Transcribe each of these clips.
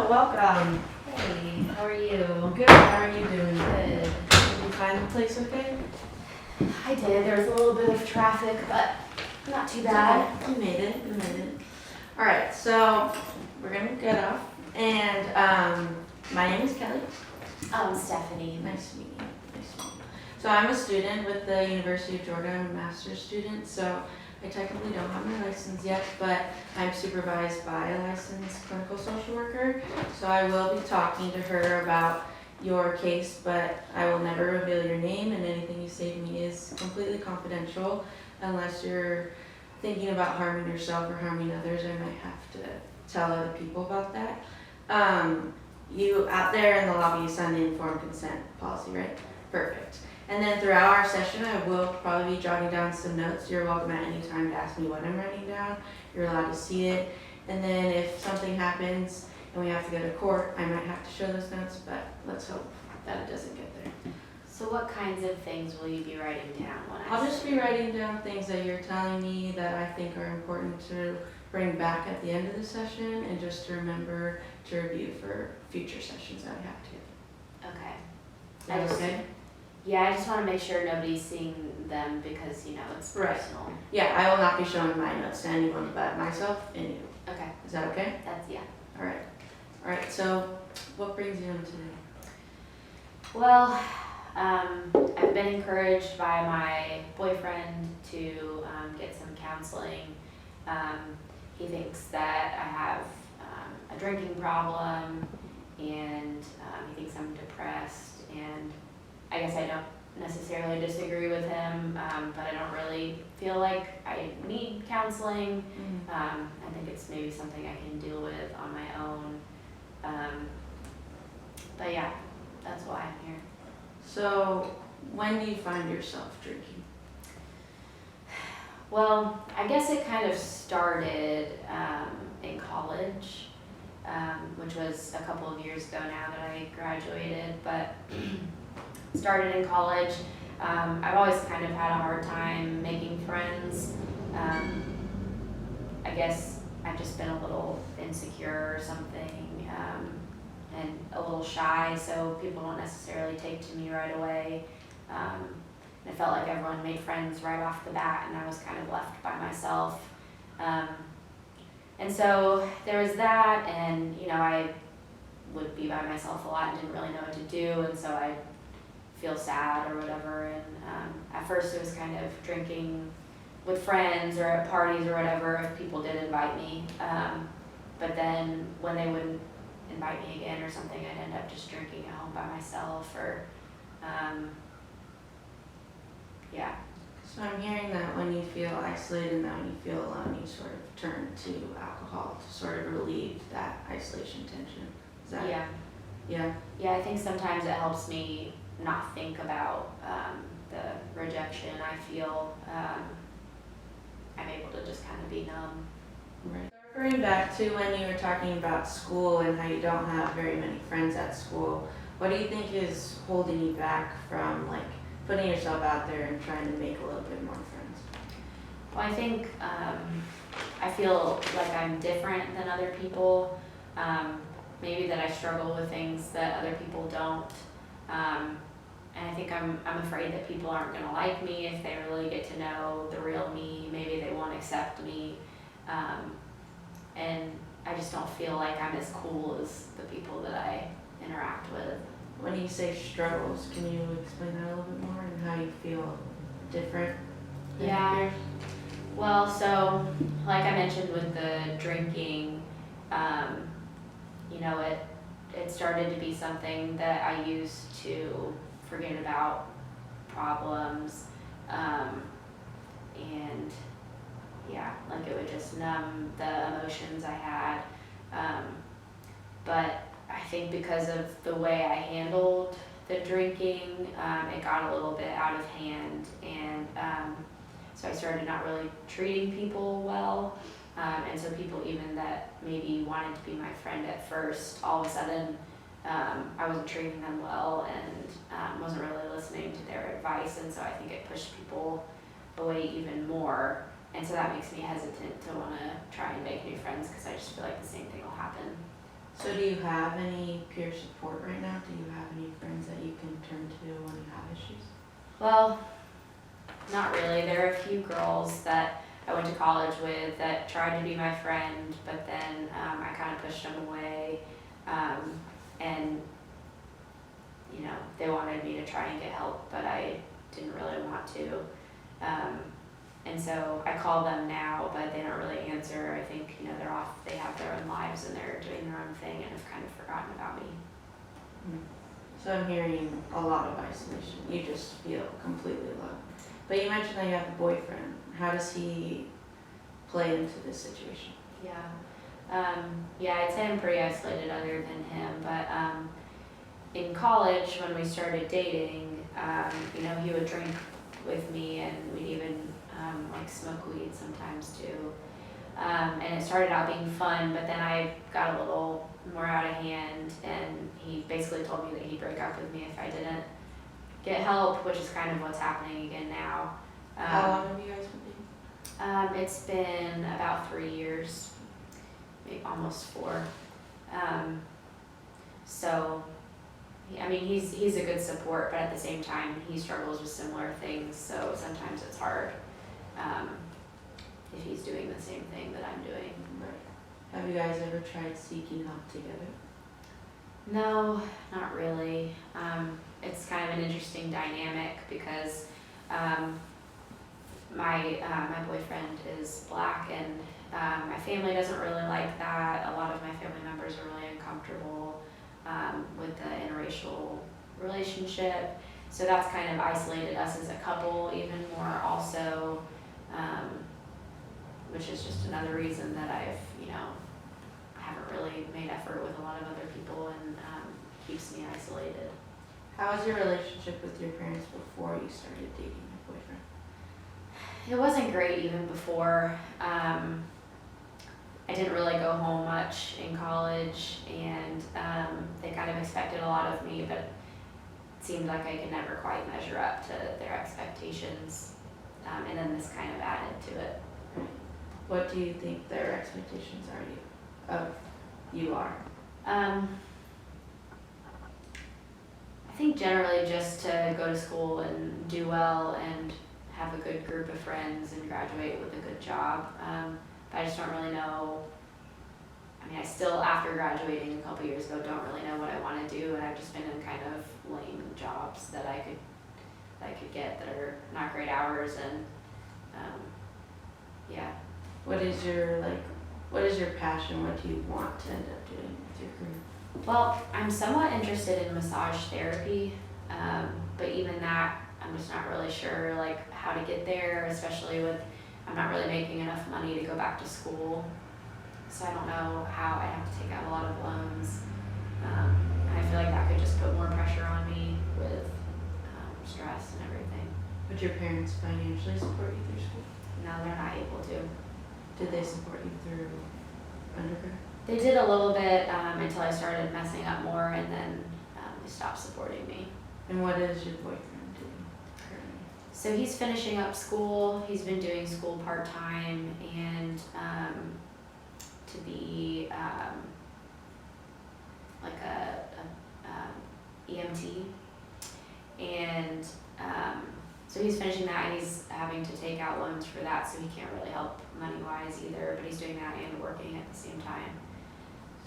Hello, welcome. Hey, how are you? Good, how are you doing? Good. Did you find the place okay? I did. There was a little bit of traffic, but not too bad. You made it, you made it. All right, so we're gonna get off. And my name is Kelly. Stephanie. Nice to meet you. Nice to meet you. So I'm a student with the University of Georgia. I'm a master's student, so I technically don't have my license yet, but I'm supervised by a licensed clinical social worker. So I will be talking to her about your case, but I will never reveal your name, and anything you say to me is completely confidential unless you're thinking about harming yourself or harming others. I might have to tell other people about that. You out there in the lobby, you signed the informed consent policy, right? Perfect. And then throughout our session, I will probably be jotting down some notes. You're welcome at any time to ask me what I'm writing down. You're allowed to see it. And then if something happens and we have to go to court, I might have to show those notes, but let's hope that it doesn't get there. So what kinds of things will you be writing down when I'll just be writing down things that you're telling me that I think are important to bring back at the end of the session, and just to remember to review for future sessions that I have to. Okay. Is that okay? Yeah, I just want to make sure nobody's seeing them because, it's Right. personal. Yeah, I will not be showing my notes to anyone but myself and you. Okay. Is that okay? That's, yeah. All right. All right, so what brings you in today? Well, I've been encouraged by my boyfriend to get some counseling. He thinks that I have a drinking problem, and he thinks I'm depressed, and I guess I don't necessarily disagree with him, but I don't really feel like I need counseling. I think it's maybe something I can deal with on my own. But yeah, that's why I'm here. So when do you find yourself drinking? Well, I guess it kind of started in college, which was a couple of years ago now that I graduated, but started in college. I've always kind of had a hard time making friends. I guess I've just been a little insecure or something, and a little shy, so people don't necessarily take to me right away. I felt like everyone made friends right off the bat, and I was kind of left by myself. And so there was that, and I would be by myself a lot and didn't really know what to do, and so I'd feel sad or whatever. And at first it was kind of drinking with friends or at parties or whatever if people did invite me. But then when they wouldn't invite me again or something, I'd end up just drinking at home by myself, or yeah. So I'm hearing that when you feel isolated and that when you feel alone, you sort of turn to alcohol to sort of relieve that isolation tension. Is that? Yeah. Yeah. Yeah, I think sometimes it helps me not think about the rejection I feel. I'm able to just kind of be numb. Right. Referring back to when you were talking about school and how you don't have very many friends at school, what do you think is holding you back from putting yourself out there and trying to make a little bit more friends? Well, I think I feel like I'm different than other people. Maybe that I struggle with things that other people don't. And I think I'm afraid that people aren't going to like me if they really get to know the real me. Maybe they won't accept me. And I just don't feel like I'm as cool as the people that I interact with. When you say struggles, can you explain that a little bit more and how you feel different than Yeah. your peers? Well, so like I mentioned with the drinking, it started to be something that I used to forget about problems, and yeah, like it would just numb the emotions I had. But I think because of the way I handled the drinking, it got a little bit out of hand, and so I started not really treating people well. And so people even that maybe wanted to be my friend at first, all of a sudden I wasn't treating them well, and wasn't really listening to their advice, and so I think it pushed people away even more. And so that makes me hesitant to want to try and make new friends, because I just feel like the same thing will happen. So do you have any peer support right now? Do you have any friends that you can turn to when you have issues? Well, not really. There are a few girls that I went to college with that tried to be my friend, but then I kind of pushed them away. And, you know, they wanted me to try and get help, but I didn't really want to. And so I call them now, but they don't really answer. I think, you know, they're off, they have their own lives and they're doing their own thing and have kind of forgotten about me. So I'm hearing a lot of isolation. You just feel completely alone. But you mentioned that you have a boyfriend. How does he play into this situation? Yeah, I'd say I'm pretty isolated other than him, but in college when we started dating, you know, he would drink with me and we'd even like smoke weed sometimes too. And it started out being fun, but then I got a little more out of hand and he basically told me that he'd break up with me if I didn't get help, which is kind of what's happening again now. How long have you guys been dating? It's been about 3 years, maybe almost 4. So, I mean, he's a good support, but at the same time, he struggles with similar things, so sometimes it's hard if he's doing the same thing that I'm doing. Right. Have you guys ever tried seeking help together? No, not really. It's kind of an interesting dynamic because my boyfriend is Black and my family doesn't really like that. A lot of my family members are really uncomfortable with the interracial relationship. So that's kind of isolated us as a couple even more also, which is just another reason that I've, you know, haven't really made effort with a lot of other people and keeps me isolated. How was your relationship with your parents before you started dating your boyfriend? It wasn't great even before. I didn't really go home much in college and they kind of expected a lot of me, but it seemed like I could never quite measure up to their expectations. And then this kind of added to it. What do you think their expectations are you are? I think generally just to go to school and do well and have a good group of friends and graduate with a good job. But I just don't really know. I mean, I still, after graduating a couple years ago, don't really know what I want to do, and I've just been in kind of lame jobs that I could get that are not great hours, and yeah. What is your passion? What do you want to end up doing with your career? Well, I'm somewhat interested in massage therapy, but even that, I'm just not really sure like how to get there, especially with I'm not really making enough money to go back to school, so I don't know how. I have to take out a lot of loans, and I feel like that could just put more pressure on me with stress and everything. Would your parents financially support you through school? No, they're not able to. Did they support you through undergrad? They did a little bit until I started messing up more, and then they stopped supporting me. And what is your boyfriend doing currently? So he's finishing up school. He's been doing school part-time and to be like a EMT. And so he's finishing that and he's having to take out loans for that, so he can't really help money-wise either, but he's doing that and working at the same time.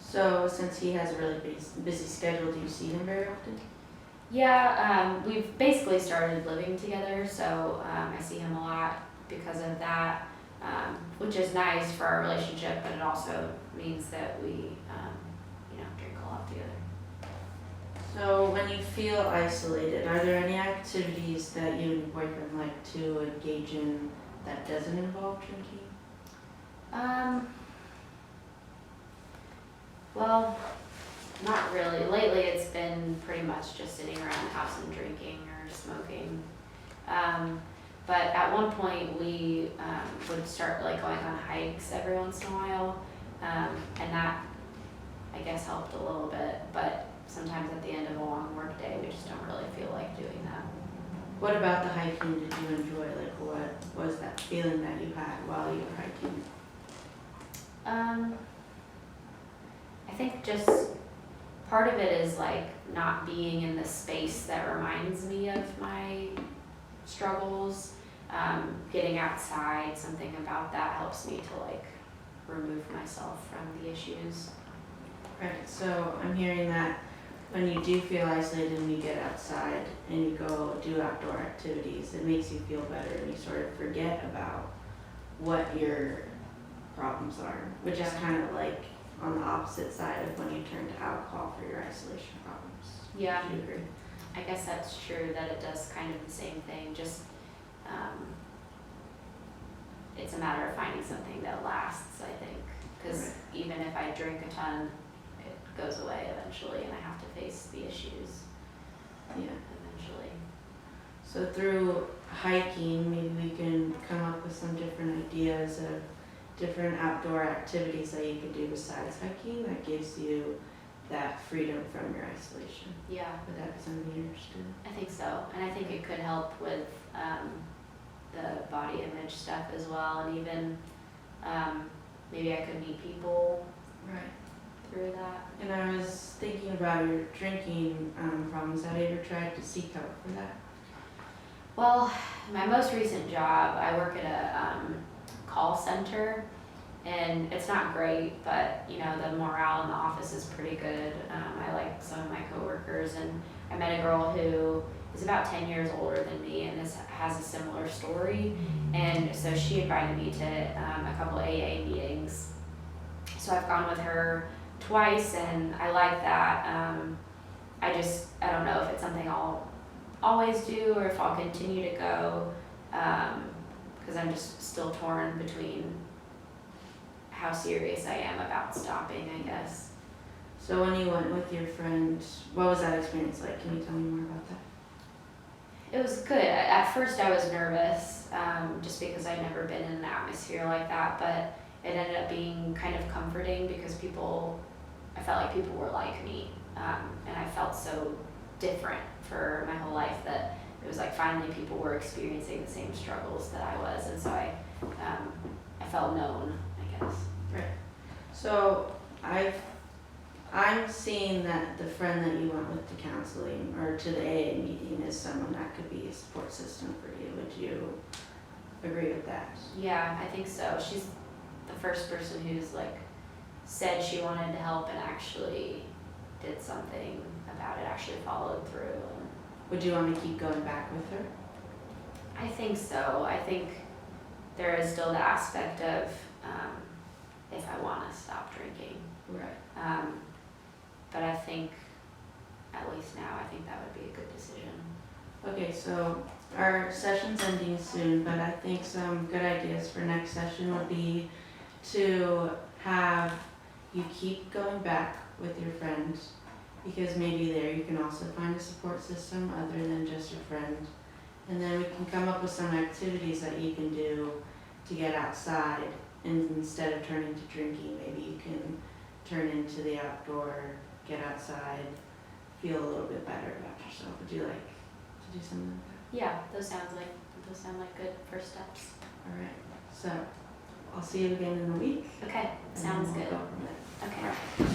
So since he has a really busy schedule, do you see him very often? Yeah, we've basically started living together, so I see him a lot because of that, which is nice for our relationship, but it also means that we, drink a lot together. So when you feel isolated, are there any activities that you and your boyfriend like to engage in that doesn't involve drinking? Well, not really. Lately it's been pretty much just sitting around the house and drinking or smoking. But at one point we would start like going on hikes every once in a while, and that I guess helped a little bit, but sometimes at the end of a long work day we just don't really feel like doing that. What about the hiking did you enjoy? Like what was that feeling that you had while you were hiking? I think just part of it is like not being in the space that reminds me of my struggles. Getting outside, something about that helps me to like remove myself from the issues. Right, so I'm hearing that when you do feel isolated and you get outside and you go do outdoor activities, it makes you feel better and you sort of forget about what your problems are, which is Yeah. kind of like on the opposite side of when you turn to alcohol for your isolation problems. Yeah, Do you agree? I guess that's true that it does kind of the same thing, just it's a matter of finding something that lasts, I think, because Right. even if I drink a ton, it goes away eventually and I have to face the issues Yeah. eventually. So through hiking, maybe we can come up with some different ideas of different outdoor activities that you could do besides hiking that gives you that freedom from your isolation. Yeah, Would that be something you're interested in? I think so, and I think it could help with the body image stuff as well, and even maybe I could meet people Right. through that. And I was thinking about your drinking problems. Have you ever tried to seek help for that? Well, my most recent job, I work at a call center, and it's not great, but you know the morale in the office is pretty good. I like some of my coworkers, and I met a girl who is about 10 years older than me, and has a similar story. And so she invited me to a couple AA meetings. So I've gone with her twice, and I like that. I don't know if it's something I'll always do or if I'll continue to go, because I'm just still torn between how serious I am about stopping, I guess. So when you went with your friend, what was that experience like? Can you tell me more about that? It was good. At first I was nervous, just because I'd never been in an atmosphere like that, but it ended up being kind of comforting because I felt like people were like me, and I felt so different for my whole life that it was like finally people were experiencing the same struggles that I was, and so I felt known, I guess. Right. So I'm seeing that the friend that you went with to counseling or to the AA meeting is someone that could be a support system for you. Would you agree with that? Yeah, I think so. She's the first person who's like said she wanted to help and actually did something about it, actually followed through. Would you want to keep going back with her? I think so. I think there is still the aspect of if I want to stop drinking. Right. But I think, at least now, I think that would be a good decision. Okay, so our session's ending soon, but I think some good ideas for next session would be to have you keep going back with your friends, because maybe there you can also find a support system other than just your friend. And then we can come up with some activities that you can do to get outside, and instead of turning to drinking, maybe you can turn into the outdoor, get outside, feel a little bit better about yourself. Would you like to do something like that? Yeah, those sound like good first steps. All right, so I'll see you again in a week. Okay, and sounds then we'll good. go from there. Okay.